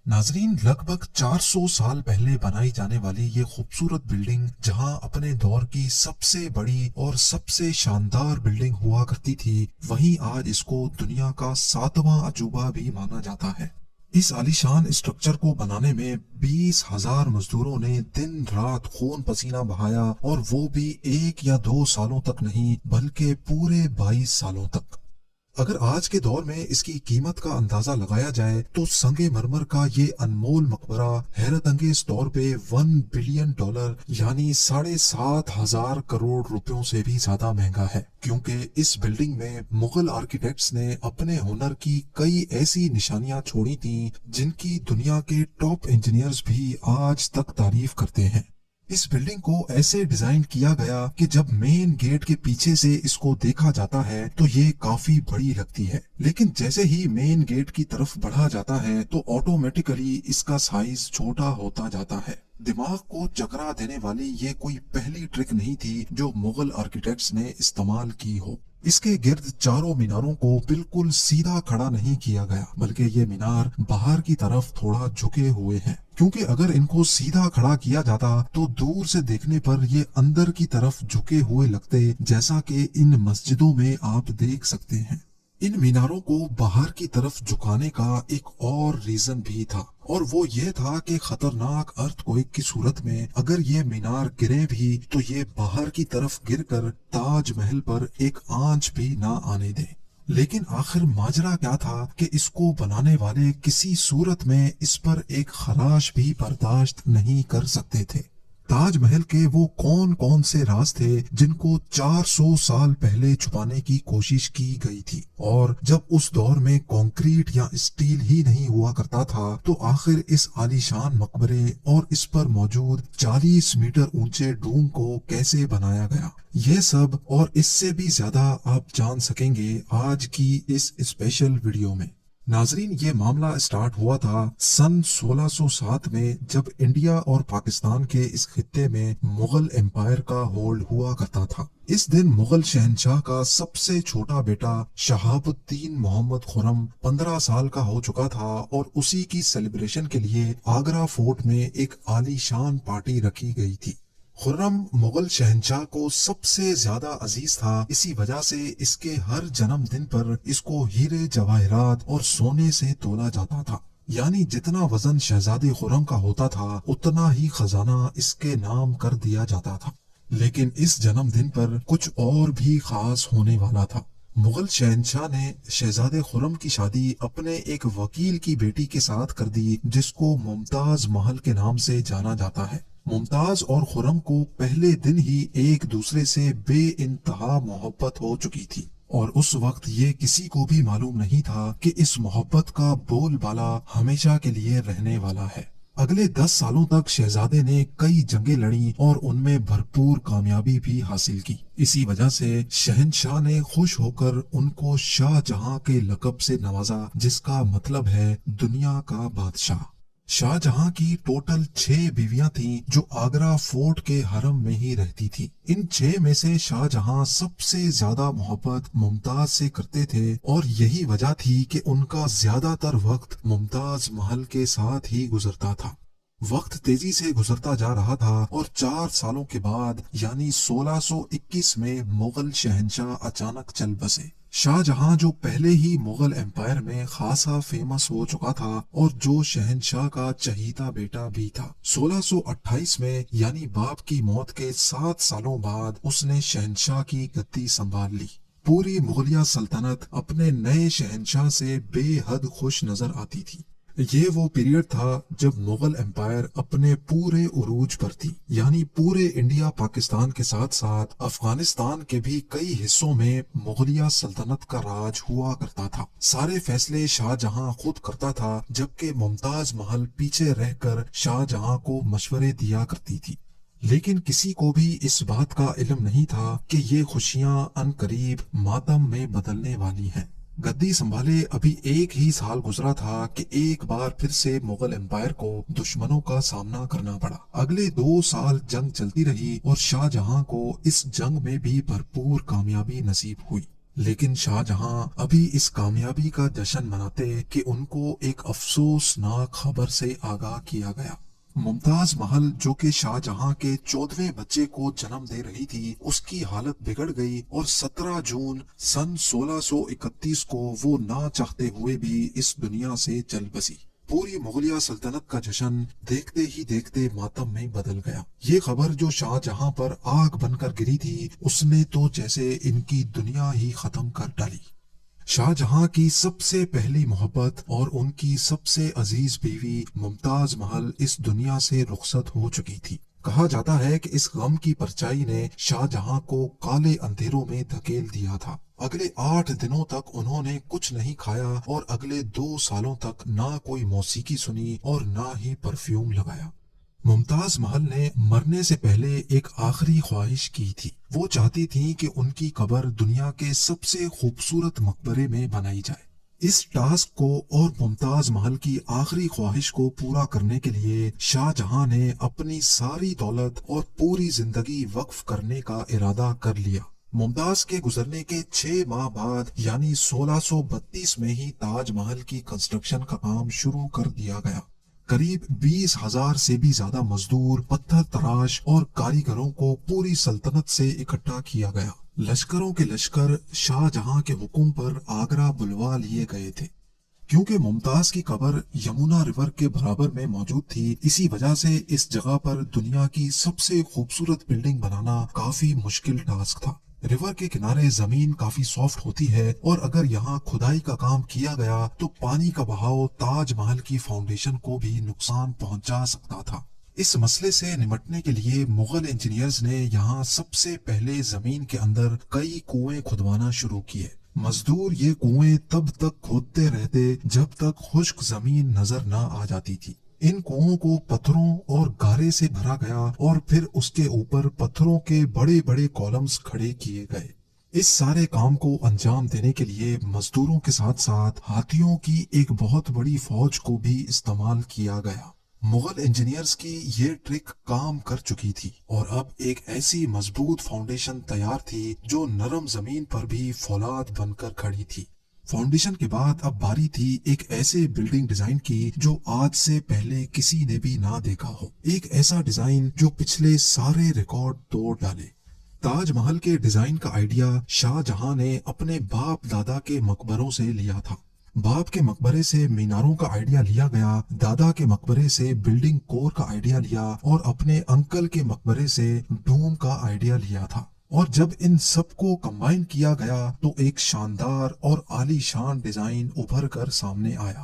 नाजरीन, लगभग 400 साल पहले बनाई जाने वाली ये खूबसूरत बिल्डिंग जहां अपने दौर की सबसे बड़ी और सबसे शानदार बिल्डिंग हुआ करती थी, वहीं आज इसको दुनिया का 7वां अजूबा भी माना जाता है। इस आलीशान स्ट्रक्चर को बनाने में 20,000 मजदूरों ने दिन रात खून पसीना बहाया, और वो भी 1 या 2 सालों तक नहीं बल्कि पूरे 22 सालों तक। अगर आज के दौर में इसकी कीमत का अंदाजा लगाया जाए तो संगे मरमर का ये अनमोल मकबरा हैरत अंगेज तौर पे $1 बिलियन यानी 7,500 करोड़ से भी ज्यादा महंगा है, क्योंकि इस बिल्डिंग में मुगल आर्किटेक्ट्स ने अपने हुनर की कई ऐसी निशानियां छोड़ी थी जिनकी दुनिया के टॉप इंजीनियर्स भी आज तक तारीफ करते हैं। इस बिल्डिंग को ऐसे डिजाइन किया गया कि जब मेन गेट के पीछे से इसको देखा जाता है तो ये काफी बड़ी लगती है, लेकिन जैसे ही मेन गेट की तरफ बढ़ा जाता है तो ऑटोमेटिकली इसका साइज छोटा होता जाता है। दिमाग को चकरा देने वाली ये कोई पहली ट्रिक नहीं थी जो मुगल आर्किटेक्ट्स ने इस्तेमाल की हो। इसके गिर्द चारों मीनारों को बिल्कुल सीधा खड़ा नहीं किया गया, बल्कि ये मीनार बाहर की तरफ थोड़ा झुके हुए हैं, क्योंकि अगर इनको सीधा खड़ा किया जाता तो दूर से देखने पर ये अंदर की तरफ झुके हुए लगते, जैसा कि इन मस्जिदों में आप देख सकते हैं। इन मीनारों को बाहर की तरफ झुकाने का एक और रीजन भी था, और वो ये था कि खतरनाक अर्थक्वेक की सूरत में अगर ये मीनार गिरे भी तो ये बाहर की तरफ गिरकर ताजमहल पर एक आंच भी ना आने दे। लेकिन आखिर माजरा क्या था कि इसको बनाने वाले किसी सूरत में इस पर एक खराश भी बर्दाश्त नहीं कर सकते थे। ताजमहल के वो कौन कौन से राज थे जिनको 400 साल पहले छुपाने की कोशिश की गई थी, और जब उस दौर में कंक्रीट या स्टील ही नहीं हुआ करता था तो आखिर इस आलीशान मकबरे और इस पर मौजूद 40 मीटर ऊंचे डूम को कैसे बनाया गया, ये सब और इससे भी ज्यादा आप जान सकेंगे आज की इस स्पेशल वीडियो में। नाजरीन, ये मामला स्टार्ट हुआ था सन 1607 में, जब इंडिया और पाकिस्तान के इस खित्ते में मुगल एम्पायर का होल्ड हुआ करता था। इस दिन मुगल शहंशाह का सबसे छोटा बेटा शहाबुद्दीन मोहम्मद खुर्रम 15 साल का हो चुका था, और उसी की सेलिब्रेशन के लिए आगरा फोर्ट में एक आलीशान पार्टी रखी गई थी। खुर्रम मुगल शहंशाह को सबसे ज्यादा अजीज था, इसी वजह से इसके हर जन्मदिन पर इसको हीरे जवाहरात और सोने से तोला जाता था, यानी जितना वजन शहजादे खुर्रम का होता था उतना ही खजाना इसके नाम कर दिया जाता था। लेकिन इस जन्मदिन पर कुछ और भी खास होने वाला था। मुगल शहंशाह ने शहजादे खुर्रम की शादी अपने एक वकील की बेटी के साथ कर दी, जिसको मुमताज महल के नाम से जाना जाता है। मुमताज और खुर्रम को पहले दिन ही एक दूसरे से बेइंतहा मोहब्बत हो चुकी थी, और उस वक्त ये किसी को भी मालूम नहीं था कि इस मोहब्बत का बोलबाला हमेशा के लिए रहने वाला है। अगले 10 सालों तक शहजादे ने कई जंगें लड़ी और उनमें भरपूर कामयाबी भी हासिल की। इसी वजह से शहंशाह ने खुश होकर उनको शाहजहां के लक़ब से नवाजा, जिसका मतलब है दुनिया का बादशाह। शाहजहां की टोटल 6 बीवियां थीं जो आगरा फोर्ट के हरम में ही रहती थी। इन 6 में से शाहजहां सबसे ज्यादा मोहब्बत मुमताज से करते थे, और यही वजह थी कि उनका ज्यादातर वक्त मुमताज महल के साथ ही गुजरता था। वक्त तेजी से गुजरता जा रहा था, और 4 सालों के बाद यानी 1621 में मुगल शहंशाह अचानक चल बसे। शाहजहां, जो पहले ही मुगल एम्पायर में खासा फेमस हो चुका था और जो शहंशाह का चहीता बेटा भी था, 1628 में यानी बाप की मौत के 7 सालों बाद उसने शहंशाह की गद्दी संभाल ली। पूरी मुगलिया सल्तनत अपने नए शहंशाह से बेहद खुश नजर आती थी। ये वो पीरियड था जब मुगल एम्पायर अपने पूरे उरूज पर थी, यानी पूरे इंडिया पाकिस्तान के साथ साथ अफगानिस्तान के भी कई हिस्सों में मुगलिया सल्तनत का राज हुआ करता था। सारे फैसले शाहजहां खुद करता था, जबकि मुमताज महल पीछे रहकर शाहजहां को मशवरे दिया करती थी। लेकिन किसी को भी इस बात का इल्म नहीं था कि ये खुशियां अनकरीब मातम में बदलने वाली हैं। गद्दी संभाले अभी 1 ही साल गुजरा था कि एक बार फिर से मुगल एम्पायर को दुश्मनों का सामना करना पड़ा। अगले 2 साल जंग चलती रही और शाहजहां को इस जंग में भी भरपूर कामयाबी नसीब हुई। لیکن شاہجہاں ابھی اس کامیابی کا جشن مناتے کہ ان کو ایک افسوسناک خبر سے آگاہ کیا گیا۔ ممتاز محل جو کہ شاہجہاں کے 14ویں بچے کو جنم دے رہی تھی، اس کی حالت بگڑ گئی اور 17 جون سن 1631 کو وہ نہ چاہتے ہوئے بھی اس دنیا سے چل بسی۔ پوری مغلیہ سلطنت کا جشن دیکھتے ہی دیکھتے ماتم میں بدل گیا۔ یہ خبر جو شاہجہاں پر آگ بن کر گری تھی، اس نے تو جیسے ان کی دنیا ہی ختم کر ڈالی۔ شاہجہاں کی سب سے پہلی محبت اور ان کی سب سے عزیز بیوی ممتاز محل اس دنیا سے رخصت ہو چکی تھی۔ کہا جاتا ہے کہ اس غم کی پرچائی نے شاہجہاں کو کالے اندھیروں میں دھکیل دیا تھا۔ اگلے 8 دنوں تک انہوں نے کچھ نہیں کھایا اور اگلے 2 سالوں تک نہ کوئی موسیقی سنی اور نہ ہی پرفیوم لگایا۔ ممتاز محل نے مرنے سے پہلے ایک آخری خواہش کی تھی۔ وہ چاہتی تھی کہ ان کی قبر دنیا کے سب سے خوبصورت مقبرے میں بنائی جائے۔ اس ٹاسک کو اور ممتاز محل کی آخری خواہش کو پورا کرنے کے لیے شاہجہاں نے اپنی ساری دولت اور پوری زندگی وقف کرنے کا ارادہ کر لیا۔ ممتاز کے گزرنے کے 6 ماہ بعد یعنی 1632 میں ہی تاج محل کی کنسٹرکشن کا کام شروع کر دیا گیا۔ قریب 20,000 سے بھی زیادہ مزدور، پتھر تراش اور کاریگروں کو پوری سلطنت سے اکٹھا کیا گیا۔ لشکروں کے لشکر شاہجہاں کے حکم پر آگرہ بلوا لیے گئے تھے۔ کیونکہ ممتاز کی قبر یمنا ریور کے برابر میں موجود تھی، اسی وجہ سے اس جگہ پر دنیا کی سب سے خوبصورت بلڈنگ بنانا کافی مشکل ٹاسک تھا۔ ریور کے کنارے زمین کافی سافٹ ہوتی ہے اور اگر یہاں کھدائی کا کام کیا گیا تو پانی کا بہاؤ تاج محل کی فاؤنڈیشن کو بھی نقصان پہنچا سکتا تھا۔ اس مسئلے سے نمٹنے کے لیے مغل انجینئرز نے یہاں سب سے پہلے زمین کے اندر کئی کنویں کھدوانا شروع کیے۔ مزدور یہ کنویں تب تک کھودتے رہتے جب تک خشک زمین نظر نہ آ جاتی تھی۔ ان کنووں کو پتھروں اور گارے سے بھرا گیا اور پھر اس کے اوپر پتھروں کے بڑے بڑے کالمز کھڑے کیے گئے۔ اس سارے کام کو انجام دینے کے لیے مزدوروں کے ساتھ ساتھ ہاتھیوں کی ایک بہت بڑی فوج کو بھی استعمال کیا گیا۔ مغل انجینئرز کی یہ ٹرک کام کر چکی تھی اور اب ایک ایسی مضبوط فاؤنڈیشن تیار تھی جو نرم زمین پر بھی فولاد بن کر کھڑی تھی۔ فاؤنڈیشن کے بعد اب باری تھی ایک ایسے بلڈنگ ڈیزائن کی جو آج سے پہلے کسی نے بھی نہ دیکھا ہو، ایک ایسا ڈیزائن جو پچھلے سارے ریکارڈ توڑ ڈالے۔ تاج محل کے ڈیزائن کا آئیڈیا شاہ جہاں نے اپنے باپ دادا کے مقبروں سے لیا تھا۔ باپ کے مقبرے سے میناروں کا آئیڈیا لیا گیا، دادا کے مقبرے سے بلڈنگ کور کا آئیڈیا لیا اور اپنے انکل کے مقبرے سے ڈوم کا آئیڈیا لیا تھا، اور جب ان سب کو کمبائن کیا گیا تو ایک شاندار اور عالی شان ڈیزائن ابھر کر سامنے آیا۔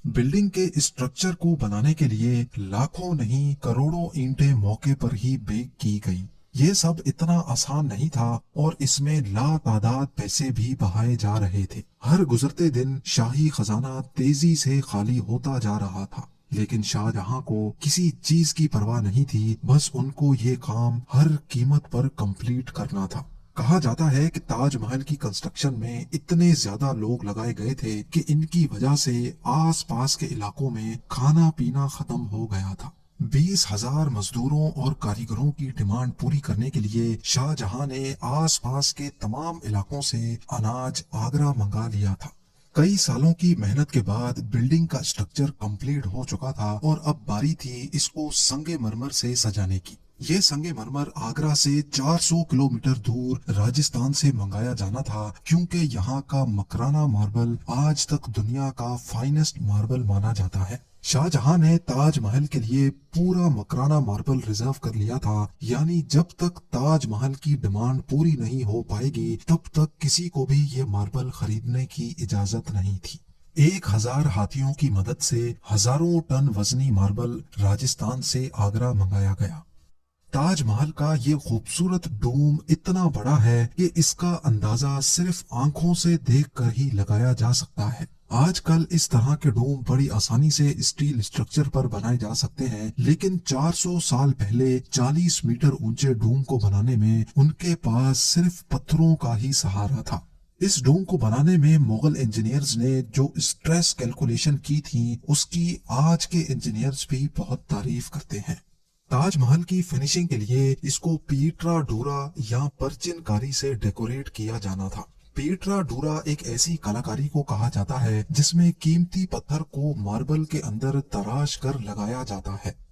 بلڈنگ کے اسٹرکچر کو بنانے کے لیے لاکھوں نہیں کروڑوں اینٹیں موقع پر ہی بیک کی گئی۔ یہ سب اتنا آسان نہیں تھا اور اس میں لا تعداد پیسے بھی بہائے جا رہے تھے۔ ہر گزرتے دن شاہی خزانہ تیزی سے خالی ہوتا جا رہا تھا، لیکن شاہ جہاں کو کسی چیز کی پرواہ نہیں تھی، بس ان کو یہ کام ہر قیمت پر کمپلیٹ کرنا تھا۔ کہا جاتا ہے کہ تاج محل کی کنسٹرکشن میں اتنے زیادہ لوگ لگائے گئے تھے کہ ان کی وجہ سے آس پاس کے علاقوں میں کھانا پینا ختم ہو گیا تھا۔ 20,000 مزدوروں اور کاریگروں کی ڈیمانڈ پوری کرنے کے لیے شاہ جہاں نے آس پاس کے تمام علاقوں سے اناج آگرہ منگا لیا تھا۔ کئی سالوں کی محنت کے بعد بلڈنگ کا اسٹرکچر کمپلیٹ ہو چکا تھا اور اب باری تھی اس کو سنگ مرمر سے سجانے کی۔ یہ سنگ مرمر آگرہ سے 400 کلومیٹر دور راجستھان سے منگایا جانا تھا، کیونکہ یہاں کا مکرانہ ماربل آج تک دنیا کا فائنسٹ ماربل مانا جاتا ہے۔ شاہ جہاں نے تاج محل کے لیے پورا مکرانہ ماربل ریزرو کر لیا تھا، یعنی جب تک تاج محل کی ڈیمانڈ پوری نہیں ہو پائے گی تب تک کسی کو بھی یہ ماربل خریدنے کی اجازت نہیں تھی۔ 1000 ہاتھیوں کی مدد سے ہزاروں ٹن وزنی ماربل راجستھان سے آگرہ منگایا گیا۔ تاج محل کا یہ خوبصورت ڈوم اتنا بڑا ہے کہ اس کا اندازہ صرف آنکھوں سے دیکھ کر ہی لگایا جا سکتا ہے۔ آج کل اس طرح کے ڈوم بڑی آسانی سے اسٹیل اسٹرکچر پر بنائے جا سکتے ہیں، لیکن 400 سال پہلے 40 میٹر اونچے ڈوم کو بنانے میں ان کے پاس صرف پتھروں کا ہی سہارا تھا۔ اس ڈوم کو بنانے میں مغل انجینئرز نے جو اسٹریس کیلکولیشن کی تھی اس کی آج کے انجینئرز بھی بہت تعریف کرتے ہیں۔ تاج محل کی فنیشنگ کے لیے اس کو پیٹرا ڈورا یا پرچن کاری سے ڈیکوریٹ کیا جانا تھا۔ पेट्रा डूरा एक ऐसी कलाकारी को कहा जाता है जिसमें कीमती पत्थर को मार्बल के अंदर तराश कर लगाया जाता है।